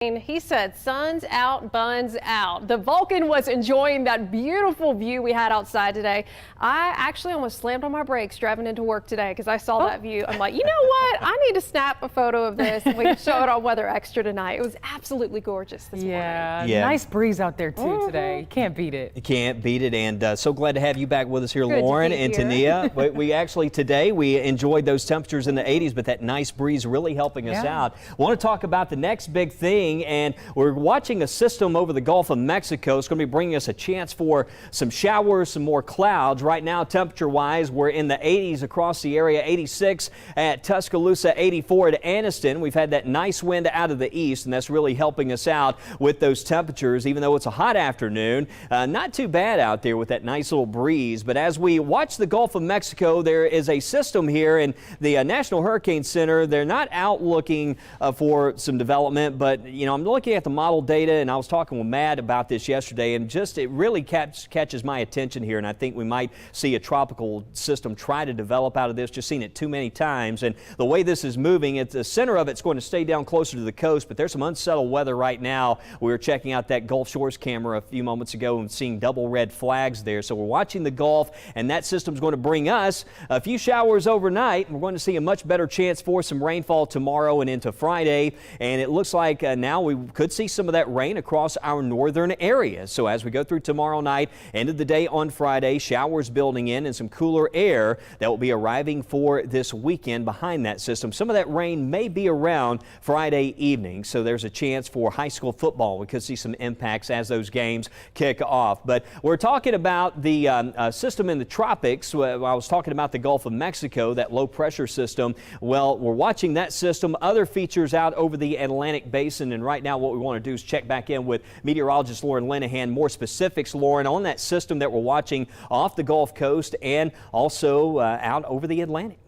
He said, sun's out, buns out. The Vulcan was enjoying that beautiful view we had outside today. I actually almost slammed on my brakes driving into work today because I saw that view. I'm like, you know what? I need to snap a photo of this and we can show it on Weather Extra tonight. It was absolutely gorgeous this morning. Yeah, nice breeze out there too today. You can't beat it. You can't beat it, and so glad to have you back with us here, Good Lauren to be and here. Tania. we actually today we enjoyed those temperatures in the 80s, but that nice breeze really helping us out. Want to talk about the next big thing, and we're watching a system over the Gulf of Mexico. It's going to be bringing us a chance for some showers, some more clouds. Right now, temperature-wise, we're in the 80s across the area, 86 at Tuscaloosa, 84 at Anniston. We've had that nice wind out of the east, and that's really helping us out with those temperatures, even though it's a hot afternoon. Not too bad out there with that nice little breeze. But as we watch the Gulf of Mexico, there is a system here, and the National Hurricane Center, they're not out looking for some development, but, you know, I'm looking at the model data, and I was talking with Matt about this yesterday, and just it really catches my attention here, and I think we might see a tropical system try to develop out of this. Just seen it too many times, and the way this is moving, the center of it's going to stay down closer to the coast, but there's some unsettled weather right now. We were checking out that Gulf Shores camera a few moments ago and seeing double red flags there, so we're watching the Gulf, and that system's going to bring us a few showers overnight, and we're going to see a much better chance for some rainfall tomorrow and into Friday, and it looks like now we could see some of that rain across our northern areas. So as we go through tomorrow night, end of the day on Friday, showers building in and some cooler air that will be arriving for this weekend behind that system. Some of that rain may be around Friday evening, so there's a chance for high school football. We could see some impacts as those games kick off. But we're talking about the system in the tropics. I was talking about the Gulf of Mexico, that low pressure system. Well, we're watching that system, other features out over the Atlantic basin, and right now what we want to do is check back in with meteorologist Lauren Linehan. More specifics, Lauren, on that system that we're watching off the Gulf Coast and also out over the Atlantic.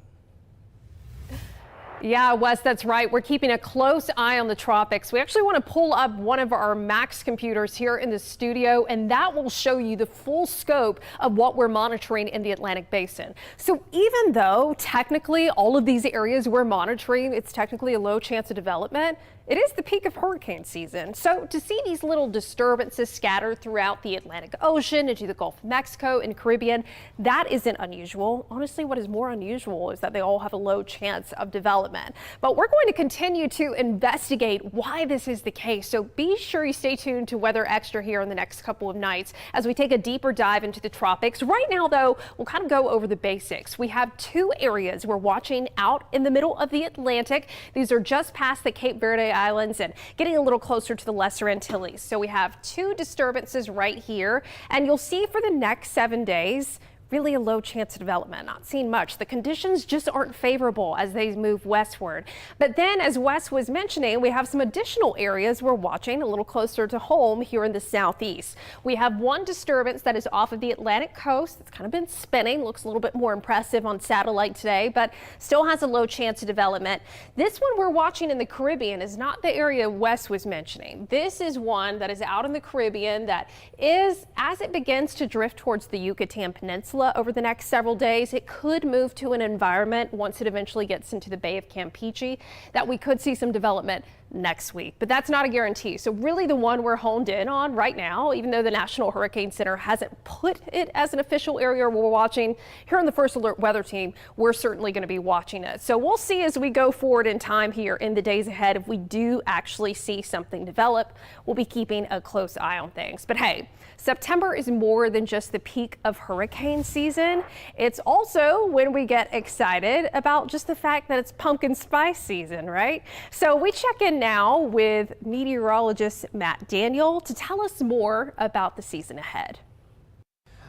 Yeah, Wes, that's right. We're keeping a close eye on the tropics. We actually want to pull up one of our Max computers here in the studio, and that will show you the full scope of what we're monitoring in the Atlantic Basin. So even though technically all of these areas we're monitoring, it's technically a low chance of development, it is the peak of hurricane season. So to see these little disturbances scattered throughout the Atlantic Ocean into the Gulf of Mexico and Caribbean, that isn't unusual. Honestly, what is more unusual is that they all have a low chance of development. But we're going to continue to investigate why this is the case. So be sure you stay tuned to Weather Extra here in the next couple of nights as we take a deeper dive into the tropics. Right now, though, we'll kind of go over the basics. We have two areas we're watching out in the middle of the Atlantic. These are just past the Cape Verde Islands and getting a little closer to the Lesser Antilles. So we have two disturbances right here, and you'll see for the next 7 days, really a low chance of development, not seeing much. The conditions just aren't favorable as they move westward. But then, as Wes was mentioning, we have some additional areas we're watching a little closer to home here in the southeast. We have one disturbance that is off of the Atlantic coast. It's kind of been spinning, looks a little bit more impressive on satellite today, but still has a low chance of development. This one we're watching in the Caribbean is not the area Wes was mentioning. This is one that is out in the Caribbean that is, as it begins to drift towards the Yucatan Peninsula over the next several days, it could move to an environment once it eventually gets into the Bay of Campeche that we could see some development next week, but that's not a guarantee. So really the one we're honed in on right now, even though the National Hurricane Center hasn't put it as an official area we're watching, here on the First Alert Weather Team, we're certainly going to be watching it. So we'll see as we go forward in time here in the days ahead if we do actually see something develop. We'll be keeping a close eye on things. But hey, September is more than just the peak of hurricane season. It's also when we get excited about just the fact that it's pumpkin spice season, right? So we check in now with meteorologist Matt Daniel to tell us more about the season ahead.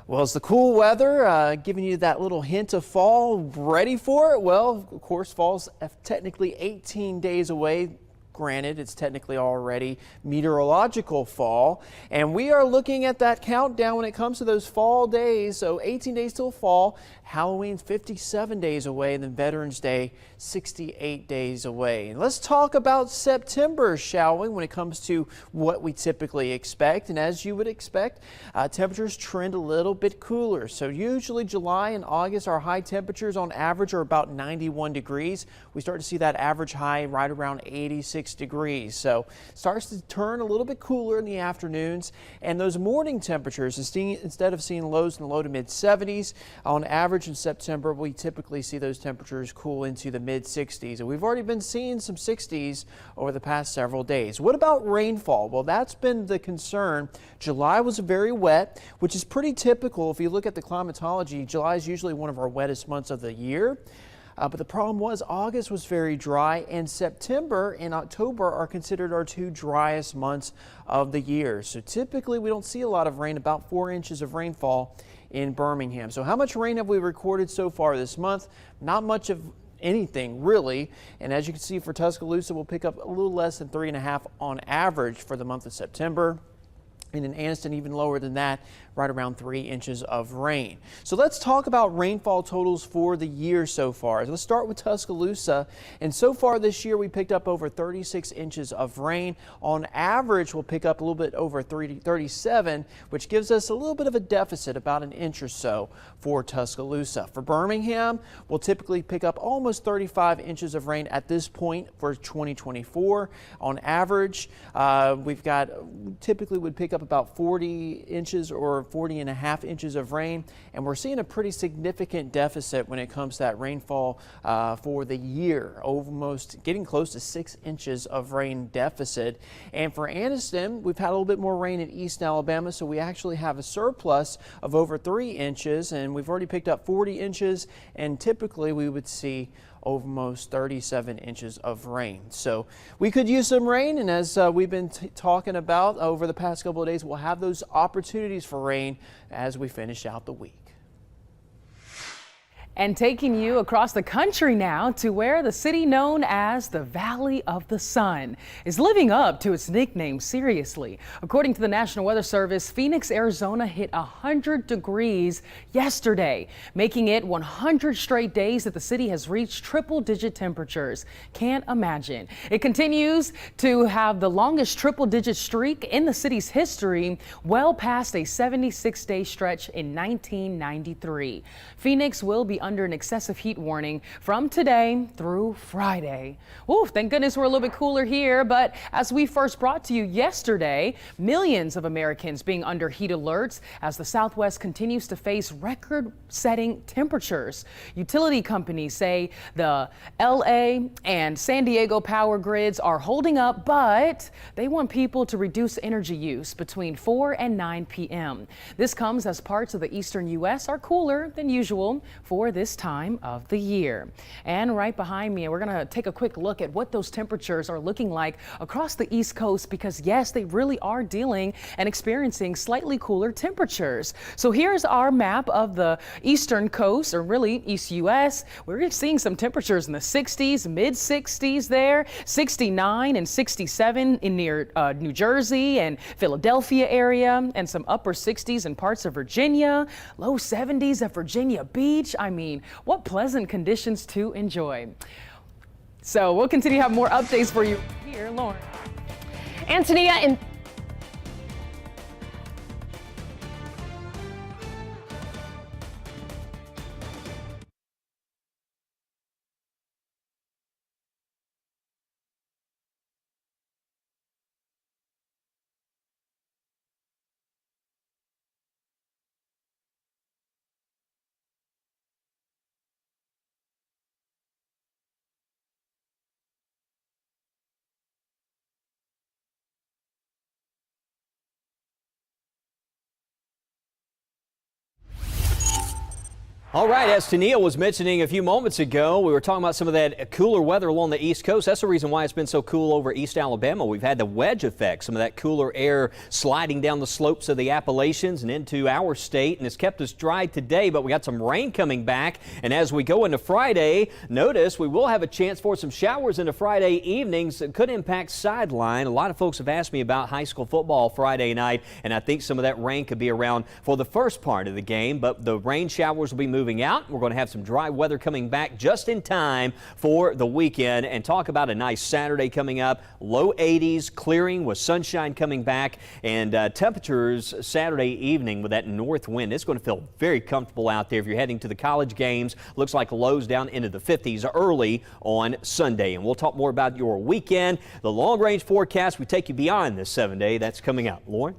Well, it's the cool weather giving you that little hint of fall. Ready for it? Well, of course, fall's technically 18 days away. Granted, it's technically already meteorological fall, and we are looking at that countdown when it comes to those fall days. So 18 days till fall, Halloween 57 days away, and then Veterans Day 68 days away. And let's talk about September, shall we, when it comes to what we typically expect. And as you would expect, temperatures trend a little bit cooler. So usually July and August, our high temperatures on average are about 91 degrees. We start to see that average high right around 86 76 degrees. So starts to turn a little bit cooler in the afternoons, and those morning temperatures, instead of seeing lows in the low to mid 70s, on average in September, we typically see those temperatures cool into the mid 60s. And we've already been seeing some 60s over the past several days. What about rainfall? Well, that's been the concern. July was very wet, which is pretty typical. If you look at the climatology, July is usually one of our wettest months of the year. But the problem was August was very dry, and September and October are considered our two driest months of the year. So typically we don't see a lot of rain, about 4 inches of rainfall in Birmingham. So how much rain have we recorded so far this month? Not much of anything really. And as you can see, for Tuscaloosa, we'll pick up a little less than 3.5 on average for the month of September. And in Anniston, even lower than that, right around 3 inches of rain. So let's talk about rainfall totals for the year so far. Let's start with Tuscaloosa. And so far this year, we picked up over 36 inches of rain. On average, we'll pick up a little bit over 37, which gives us a little bit of a deficit, about an inch or so for Tuscaloosa. For Birmingham, we'll typically pick up almost 35 inches of rain at this point for 2024. On average, typically would pick up about 40 inches or 40.5 inches of rain, and we're seeing a pretty significant deficit when it comes to that rainfall for the year, almost getting close to 6 inches of rain deficit. And for Anniston, we've had a little bit more rain in East Alabama, so we actually have a surplus of over 3 inches, and we've already picked up 40 inches, and typically we would see almost 37 inches of rain. So we could use some rain, and as we've been talking about over the past couple of days, we'll have those opportunities for rain as we finish out the week. And taking you across the country now to where the city known as the Valley of the Sun is living up to its nickname seriously. According to the National Weather Service, Phoenix, Arizona hit 100 degrees yesterday, making it 100 straight days that the city has reached triple-digit temperatures. Can't imagine. It continues to have the longest triple-digit streak in the city's history, well past a 76-day stretch in 1993. Phoenix will be under an excessive heat warning from today through Friday. Ooh, thank goodness we're a little bit cooler here, but as we first brought to you yesterday, millions of Americans being under heat alerts as the Southwest continues to face record-setting temperatures. Utility companies say the LA and San Diego power grids are holding up, but they want people to reduce energy use between 4 and 9 p.m. This comes as parts of the eastern U.S. are cooler than usual for this time of the year. And right behind me, we're going to take a quick look at what those temperatures are looking like across the East Coast, because yes, they really are dealing and experiencing slightly cooler temperatures. So here's our map of the eastern coast, or really East U.S. We're seeing some temperatures in the 60s, mid 60s there, 69 and 67 in near New Jersey and Philadelphia area, and some upper 60s in parts of Virginia, low 70s at Virginia Beach. I mean, what pleasant conditions to enjoy. So we'll continue to have more updates for you here, Lauren. Antonia, in All right, as Tania was mentioning a few moments ago, we were talking about some of that cooler weather along the East Coast. That's the reason why it's been so cool over East Alabama. We've had the wedge effect, some of that cooler air sliding down the slopes of the Appalachians and into our state, and it's kept us dry today, but we got some rain coming back. And as we go into Friday, notice we will have a chance for some showers into Friday evenings that could impact sideline. A lot of folks have asked me about high school football Friday night, and I think some of that rain could be around for the first part of the game, but the rain showers will be moving moving out. We're going to have some dry weather coming back just in time for the weekend, and talk about a nice Saturday coming up. Low 80s, clearing with sunshine coming back, and temperatures Saturday evening with that north wind. It's going to feel very comfortable out there if you're heading to the college games. Looks like lows down into the 50s early on Sunday. And we'll talk more about your weekend. The long range forecast, we take you beyond this 7-day. That's coming up. Lauren?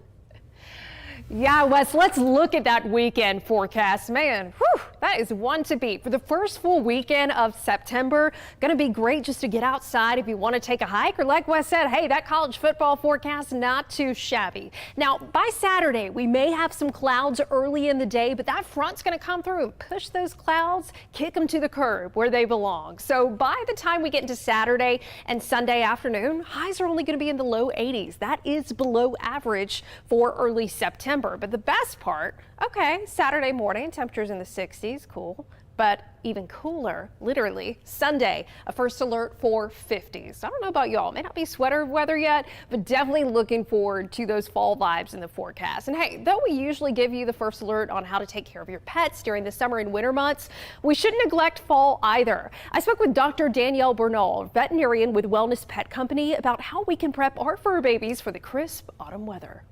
Yeah, Wes, let's look at that weekend forecast. Man, whew, that is one to beat. For the first full weekend of September, going to be great just to get outside if you want to take a hike, or like Wes said, hey, that college football forecast, not too shabby. Now, by Saturday, we may have some clouds early in the day, but that front's going to come through and push those clouds, kick them to the curb where they belong. So by the time we get into Saturday and Sunday afternoon, highs are only going to be in the low 80s. That is below average for early September. But the best part, okay, Saturday morning, temperatures in the 60s, cool, but even cooler, literally, Sunday, a first alert for 50s. I don't know about y'all, it may not be sweater weather yet, but definitely looking forward to those fall vibes in the forecast. And hey, though we usually give you the first alert on how to take care of your pets during the summer and winter months, we shouldn't neglect fall either. I spoke with Dr. Danielle Bernal, veterinarian with Wellness Pet Company, about how we can prep our fur babies for the crisp autumn weather.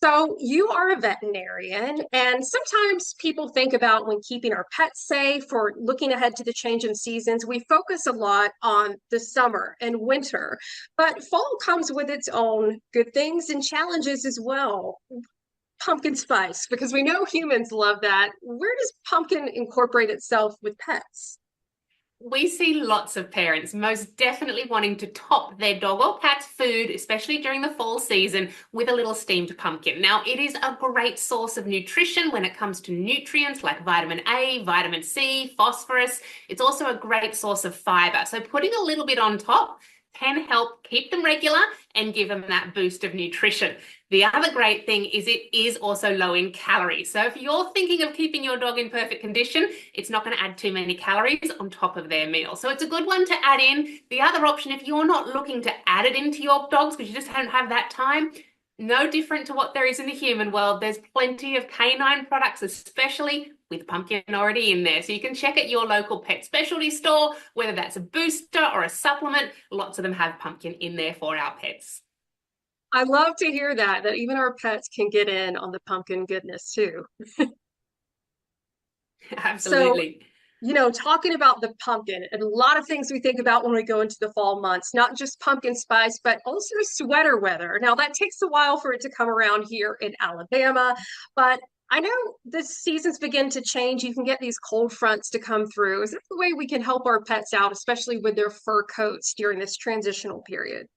So you are a veterinarian, and sometimes people think about when keeping our pets safe or looking ahead to the change in seasons, we focus a lot on the summer and winter, but fall comes with its own good things and challenges as well. Pumpkin spice, because we know humans love that. Where does pumpkin incorporate itself with pets? We see lots of parents most definitely wanting to top their dog or cat's food, especially during the fall season, with a little steamed pumpkin. Now, it is a great source of nutrition when it comes to nutrients like vitamin A, vitamin C, phosphorus. It's also a great source of fiber. So putting a little bit on top can help keep them regular and give them that boost of nutrition. The other great thing is it is also low in calories. So if you're thinking of keeping your dog in perfect condition, it's not going to add too many calories on top of their meal. So it's a good one to add in. The other option, if you're not looking to add it into your dogs because you just don't have that time, no different to what there is in the human world, there's plenty of canine products, especially with pumpkin already in there. So you can check at your local pet specialty store, whether that's a booster or a supplement. Lots of them have pumpkin in there for our pets. I love to hear that even our pets can get in on the pumpkin goodness too. Absolutely. So, talking about the pumpkin, and a lot of things we think about when we go into the fall months, not just pumpkin spice, but also sweater weather. Now, that takes a while for it to come around here in Alabama, but I know the seasons begin to change. You can get these cold fronts to come through. Is that the way we can help our pets out, especially with their fur coats during this transitional period?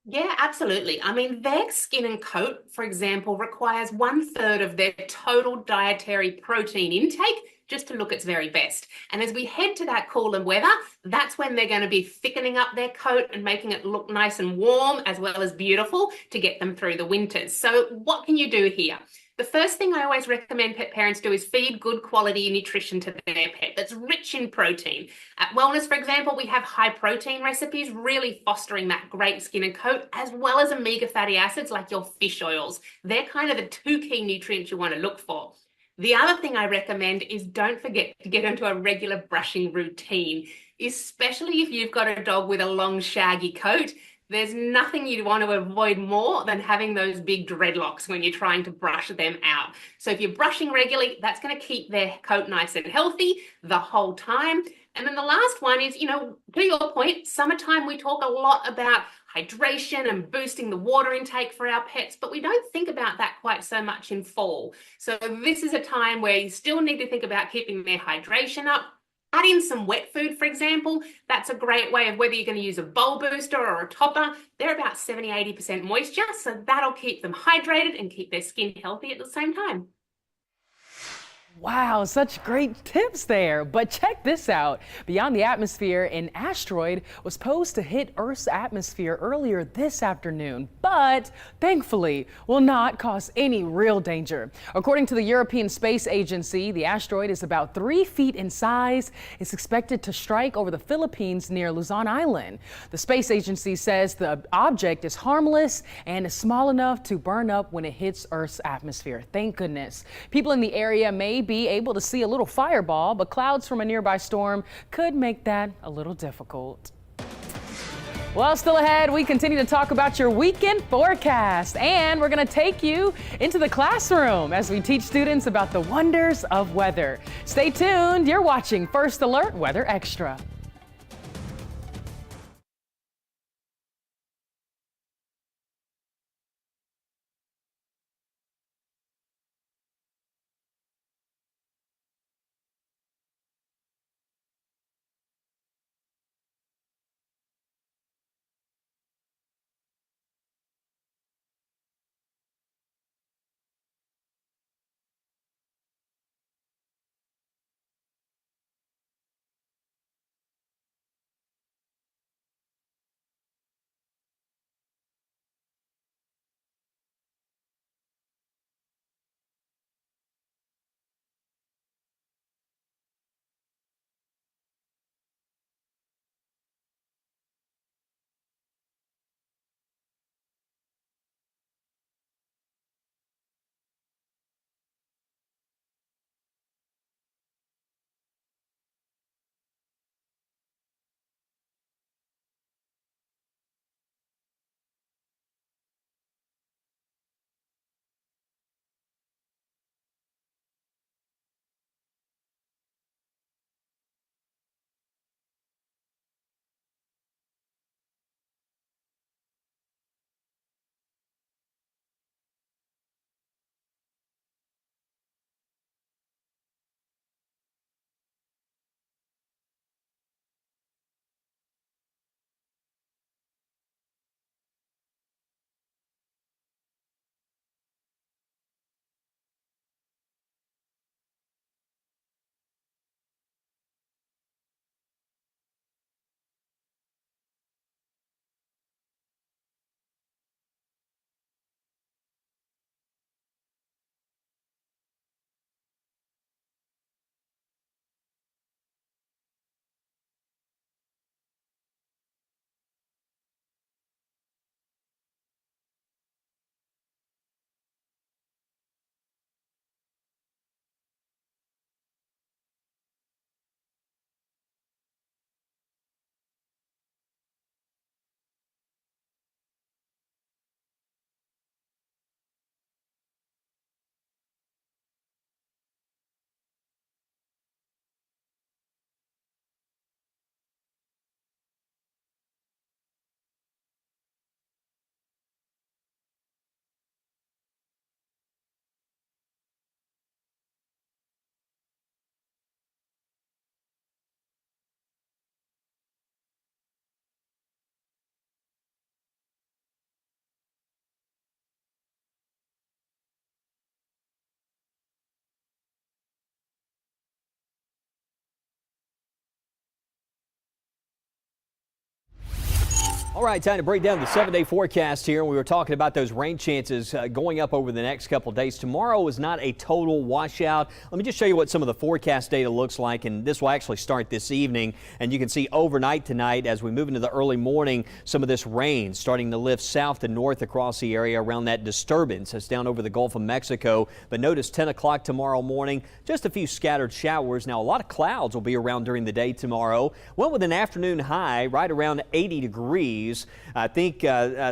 Yeah, absolutely. I mean, their skin and coat, for example, requires 1/3 of their total dietary protein intake just to look its very best. And as we head to that cooler weather, that's when they're going to be thickening up their coat and making it look nice and warm as well as beautiful to get them through the winters. So what can you do here? The first thing I always recommend pet parents do is feed good quality nutrition to their pet that's rich in protein. At Wellness, for example, we have high protein recipes, really fostering that great skin and coat, as well as omega fatty acids like your fish oils. They're kind of the two key nutrients you want to look for. The other thing I recommend is don't forget to get into a regular brushing routine, especially if you've got a dog with a long, shaggy coat. There's nothing you'd want to avoid more than having those big dreadlocks when you're trying to brush them out. So if you're brushing regularly, that's going to keep their coat nice and healthy the whole time. And then the last one is, to your point, summertime, we talk a lot about hydration and boosting the water intake for our pets, but we don't think about that quite so much in fall. So this is a time where you still need to think about keeping their hydration up. Add in some wet food, for example. That's a great way of whether you're going to use a bowl booster or a topper. They're about 70-80% moisture, so that'll keep them hydrated and keep their skin healthy at the same time. Wow, such great tips there. But check this out. Beyond the atmosphere, an asteroid was supposed to hit Earth's atmosphere earlier this afternoon, but but thankfully will not cause any real danger. According to the European Space Agency, the asteroid is about 3 feet in size. It's expected to strike over the Philippines near Luzon Island. The space agency says the object is harmless and is small enough to burn up when it hits Earth's atmosphere. Thank goodness. People in the area may be able to see a little fireball, but clouds from a nearby storm could make that a little difficult. Well, still ahead, we continue to talk about your weekend forecast, and we're going to take you into the classroom as we teach students about the wonders of weather. Stay tuned. You're watching First Alert Weather Extra. All right, time to break down the 7-day forecast here. We were talking about those rain chances going up over the next couple of days. Tomorrow is not a total washout. Let me just show you what some of the forecast data looks like, and this will actually start this evening. And you can see overnight tonight as we move into the early morning, some of this rain starting to lift south to north across the area around that disturbance that's down over the Gulf of Mexico. But notice 10 o'clock tomorrow morning, just a few scattered showers. Now, a lot of clouds will be around during the day tomorrow. Went with an afternoon high right around 80 degrees. I think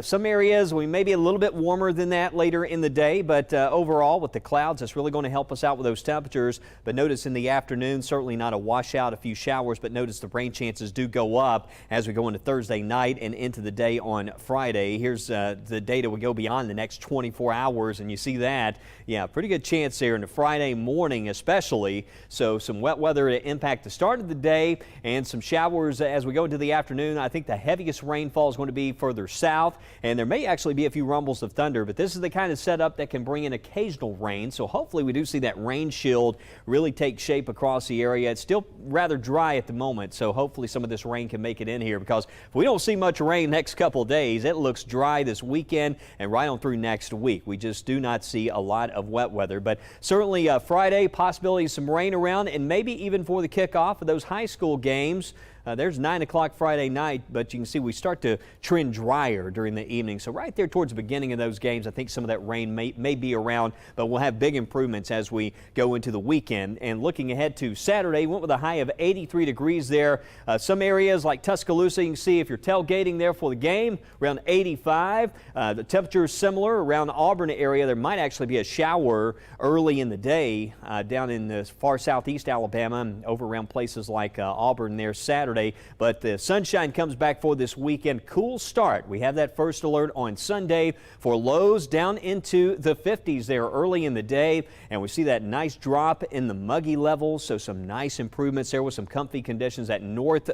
some areas we may be a little bit warmer than that later in the day, but overall with the clouds, that's really going to help us out with those temperatures. But notice in the afternoon, certainly not a washout, a few showers, but notice the rain chances do go up as we go into Thursday night and into the day on Friday. Here's the data. We go beyond the next 24 hours, and you see that. Yeah, pretty good chance there in the Friday morning especially. So some wet weather to impact the start of the day and some showers as we go into the afternoon. I think the heaviest rainfall rainfall is going to be further south, and there may actually be a few rumbles of thunder, but this is the kind of setup that can bring in occasional rain. So hopefully we do see that rain shield really take shape across the area. It's still rather dry at the moment, so hopefully some of this rain can make it in here, because if we don't see much rain next couple of days, it looks dry this weekend and right on through next week. We just do not see a lot of wet weather, but certainly Friday, possibility of some rain around, and maybe even for the kickoff of those high school games. There's 9 o'clock Friday night, but you can see we start to trend drier during the evening. So right there towards the beginning of those games, I think some of that rain may be around, but we'll have big improvements as we go into the weekend. And looking ahead to Saturday, went with a high of 83 degrees there. Some areas like Tuscaloosa, you can see if you're tailgating there for the game, around 85. The temperature is similar around Auburn area. There might actually be a shower early in the day down in the far southeast Alabama and over around places like Auburn there Saturday. But the sunshine comes back for this weekend. Cool start. We have that first alert on Sunday for lows down into the 50s there early in the day. And we see that nice drop in the muggy levels. So some nice improvements there with some comfy conditions. That north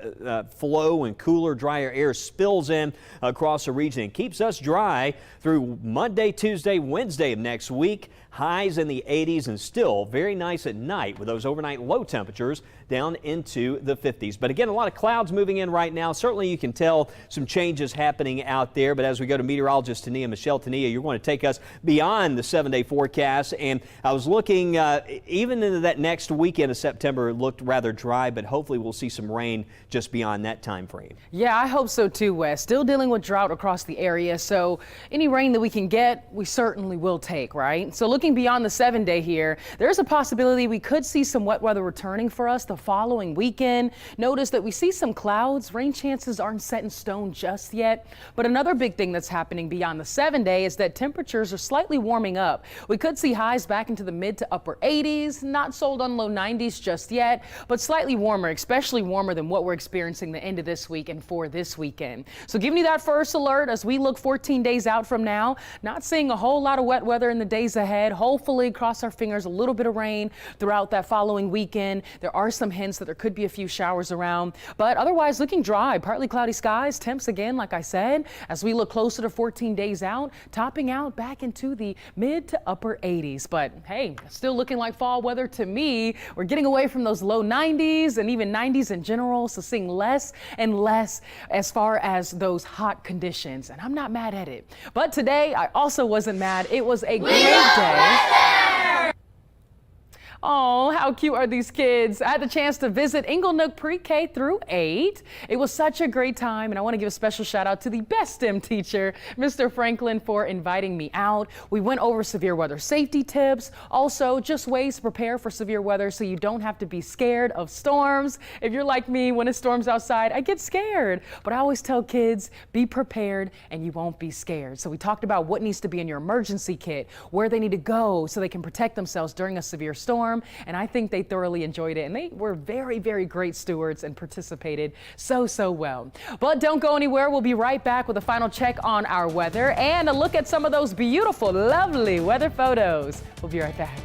flow and cooler, drier air spills in across the region and keeps us dry through Monday, Tuesday, Wednesday of next week. Highs in the 80s and still very nice at night with those overnight low temperatures down into the 50s. But again, a lot of clouds moving in right now. Certainly you can tell some changes happening out there. But as we go to meteorologist Tania Michelle, Tania, you're going to take us beyond the 7-day forecast. And I was looking even into that next weekend of September, it looked rather dry, but hopefully we'll see some rain just beyond that time frame. Yeah, I hope so too, Wes. Still dealing with drought across the area. So any rain that we can get, we certainly will take, right? So looking beyond the 7-day here, there's a possibility we could see some wet weather returning for us the following weekend. Notice that we see some clouds. Rain chances aren't set in stone just yet. But another big thing that's happening beyond the 7-day is that temperatures are slightly warming up. We could see highs back into the mid to upper 80s, not sold on low 90s just yet, but slightly warmer, especially warmer than what we're experiencing the end of this week and for this weekend. So giving you that first alert as we look 14 days out from now, not seeing a whole lot of wet weather in the days ahead. Hopefully, cross our fingers, a little bit of rain throughout that following weekend. There are some hints that there could be a few showers around, but otherwise looking dry, partly cloudy skies. Temps again, like I said, as we look closer to 14 days out, topping out back into the mid to upper 80s. But hey, still looking like fall weather to me. We're getting away from those low 90s and even 90s in general, so seeing less and less as far as those hot conditions, and I'm not mad at it. But today I also wasn't mad. It was a great day. Oh, how cute are these kids? I had the chance to visit Inglenook Pre-K through 8. It was such a great time, and I want to give a special shout out to the best STEM teacher, Mr. Franklin, for inviting me out. We went over severe weather safety tips, also just ways to prepare for severe weather so you don't have to be scared of storms. If you're like me, when it storms outside, I get scared, but I always tell kids, be prepared and you won't be scared. So we talked about what needs to be in your emergency kit, where they need to go so they can protect themselves during a severe storm. And I think they thoroughly enjoyed it, and they were very, very great stewards and participated so well. But don't go anywhere. We'll be right back with a final check on our weather and a look at some of those beautiful, lovely weather photos. We'll be right back.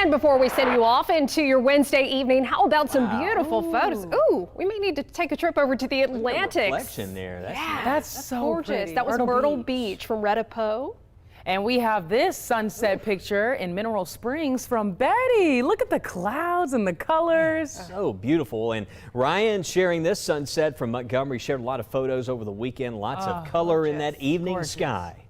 And before we send you off into your Wednesday evening, how about some beautiful photos? Ooh, we may need to take a trip over to the Atlantic. Reflection there. That's nice. That's so gorgeous. pretty. That was Myrtle Beach from Retta Poe. And we have this sunset picture in Mineral Springs from Betty. Look at the clouds and the colors. So beautiful. And Ryan sharing this sunset from Montgomery, shared a lot of photos over the weekend. Lots of color in that evening sky.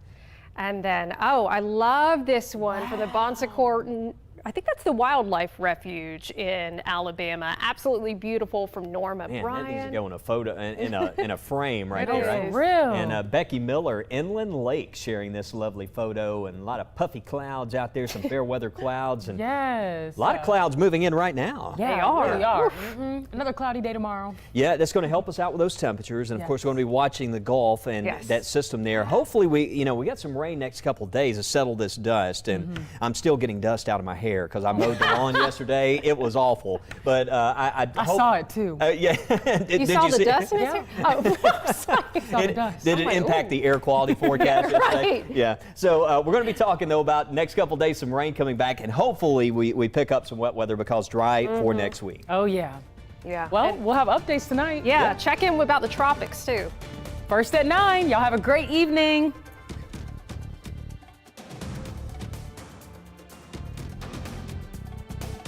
And then, oh, I love this one for the Bon Secour. I think that's the Wildlife Refuge in Alabama. Absolutely beautiful from Norma Man, Bryan. that needs to go in a photo, in a frame right there. Right? For real. And Becky Miller, Inland Lake, sharing this lovely photo, and a lot of puffy clouds out there, some fair weather clouds, and Yes. a lot of clouds moving in right now. Yeah, They are. Really are. Another cloudy day tomorrow. Yeah, that's going to help us out with those temperatures, and of course we're going to be watching the Gulf and Yes. that system there. Hopefully we got some rain next couple of days to settle this dust, and I'm still getting dust out of my hair because I mowed the lawn yesterday. It was awful, but I saw it too. Yeah. You saw the dust in his hair? Oh, sorry. Saw the dust. Did it like, impact the air quality forecast yesterday? Right. Yeah. So we're going to be talking though about next couple of days, some rain coming back, and hopefully we pick up some wet weather because dry for next week. Oh, yeah. Yeah. Well, And- we'll have updates tonight. yeah, check in about the tropics too. First at 9. Y'all have a great evening.